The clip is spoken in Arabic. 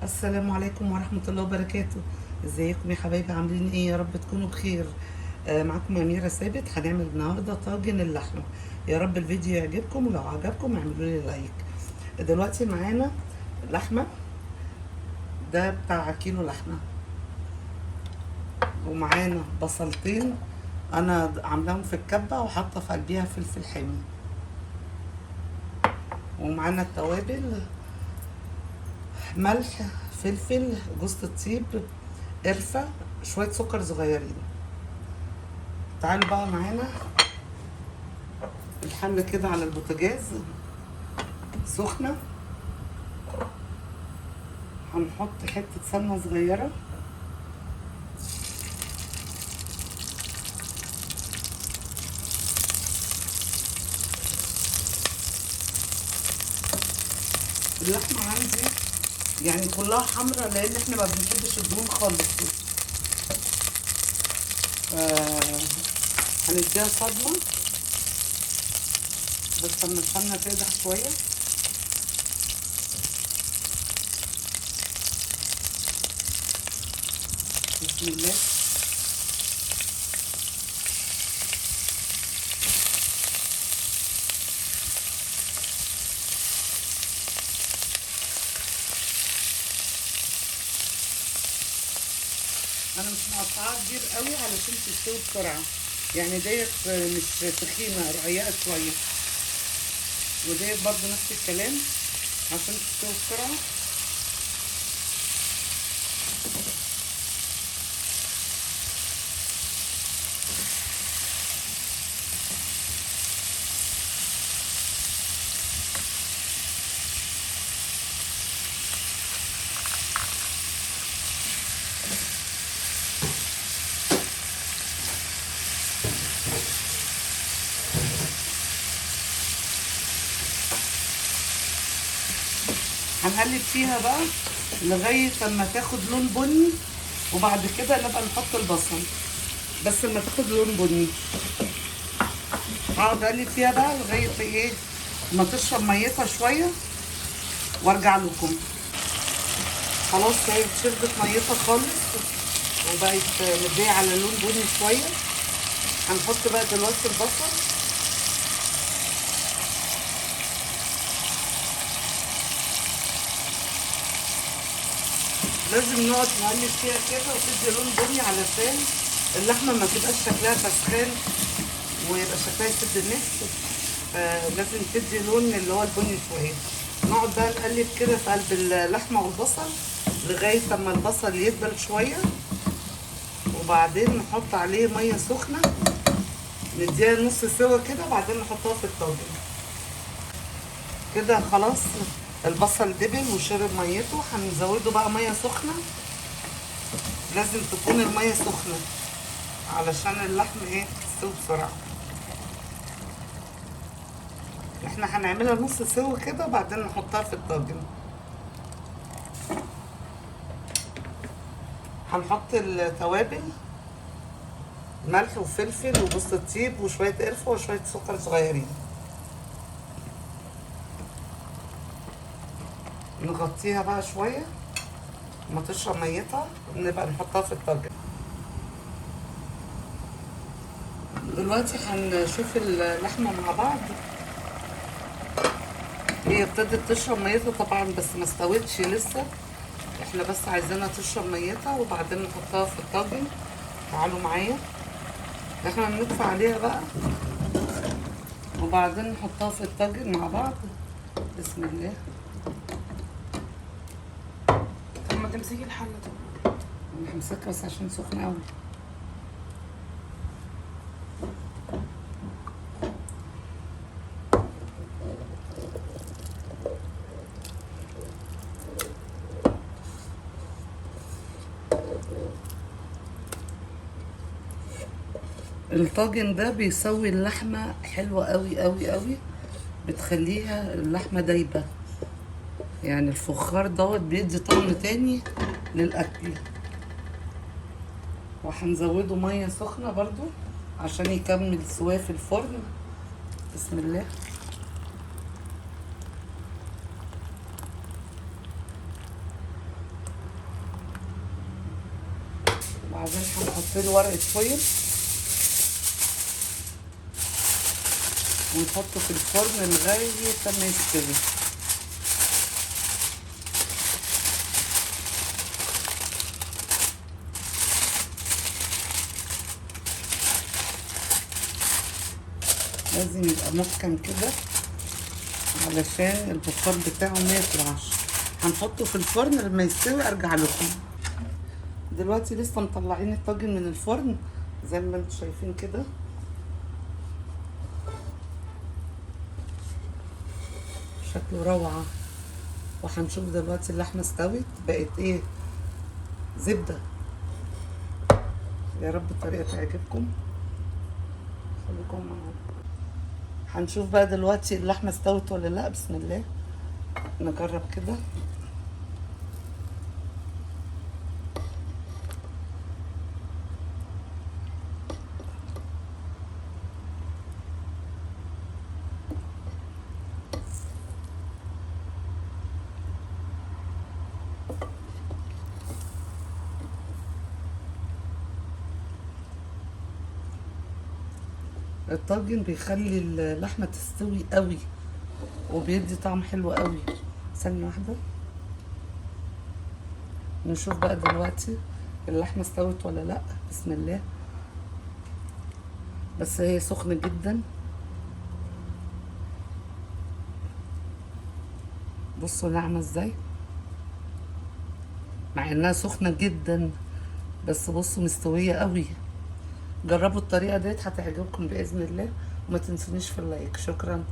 السلام عليكم ورحمة الله وبركاته. ازيكم يا حبايبي، عاملين ايه؟ يا رب تكونوا بخير. معاكم أميرة ثابت. هنعمل النهاردة طاجن اللحمة. يا رب الفيديو يعجبكم، ولو عجبكم اعملوا لي لايك. دلوقتي معانا لحمة، ده بتاع كيلو لحمة، ومعانا بصلتين انا عاملاهم في الكبة وحاطة في قلبيها فلفل حامي، ومعانا التوابل: ملح، فلفل، جوز الطيب، قرفة، شوية سكر صغيرين. تعالوا بقى معانا الحلة كده على البوتاجاز سخنة. هنحط حتة سمنة صغيرة، اللحمة عندي يعني كلها حمرا لان احنا ما بنحبش الدهون خالص. هنديها صدمة بس لما السمنة تقدح شوية. بسم الله. انا مش مقطعاها كبير قوي علشان تستوي بسرعة، يعني ديت مش تخينة، رقيقة شوية، وديت برضو نفس الكلام عشان تستوي بسرعة. هنقلب فيها بقى لغاية لما تاخد لون بني، وبعد كده نبقى نحط البصل، بس لما تاخد لون بني هقعد اقلب فيها بقى لغاية ايه ما تشرب ميتها شوية وارجع لكم. خلاص هي شربت ميتها خالص وبقت مديه على لون بني شوية. هنحط بقى دلوقتي البصل، لازم نقعد نقلب فيها كده وتدي لون بني علشان اللحمة ما تبقاش شكلها فسخان ويبقى شكلها يسد النفس. فلازم تدي لون اللي هو البني شوية. نقعد بقى نقلب كده في قلب اللحمة والبصل لغاية اما البصل يدبل شوية، وبعدين نحط عليه مية سخنة نديها نص سوا كده، وبعدين نحطها في الطاجن. كده خلاص البصل دبل وشرب ميته. هنزوده بقى مية سخنة، لازم تكون المية سخنة علشان اللحم ايه تستوي بسرعة. احنا هنعملها نص سوا كده وبعدين نحطها في الطاجن. هنحط التوابل: ملح وفلفل وجوز الطيب وشوية قرفة وشوية سكر صغيرين. نغطيها بقى شوية ما تشرب ميتها ونبقى نحطها في الطاجن. دلوقتي هنشوف اللحمة مع بعض. هي ابتدت تشرب ميتها طبعا بس ما استوتش لسه، احنا بس عايزينها تشرب ميتها وبعدين نحطها في الطاجن. تعالوا معايا، احنا هندفع عليها بقى وبعدين نحطها في الطاجن مع بعض. بسم الله. طب ما تمسكي الحلة طبعا. انا همسكها بس عشان سخنة قوي. الطاجن ده بيسوي اللحمة حلوة قوي قوي قوي، بتخليها اللحمة دايبة، يعني الفخار دوت بيدي طعم تاني للأكل. وهنزوده مية سخنة برضو عشان يكمل سواه في الفرن. بسم الله. وبعدين هنحط له ورقه فويل ونحطه في الفرن لغايه ما يستوي. لازم يبقى محكم كده علشان البخار بتاعه ما يطلعش. هنحطه في الفرن لما يستوي ارجع لكم. دلوقتي لسه مطلعين الطاجن من الفرن زي ما انتم شايفين كده. شكله روعه. وهنشوف دلوقتي اللحمه استوت بقت ايه، زبده. يا رب الطريقه تعجبكم، خليكم معانا. هنشوف بقى دلوقتي اللحمه استوت ولا لا. بسم الله نجرب كده. الطاجن بيخلي اللحمه تستوي قوي وبيدي طعم حلو قوي. ثانيه واحده نشوف بقى دلوقتي اللحمه استوت ولا لا. بسم الله. بس هي سخنه جدا. بصوا ناعمه ازاي مع انها سخنه جدا، بس بصوا مستويه قوي. جربوا الطريقه ديت هتعجبكم باذن الله، وما تنسونيش في اللايك. شكرا.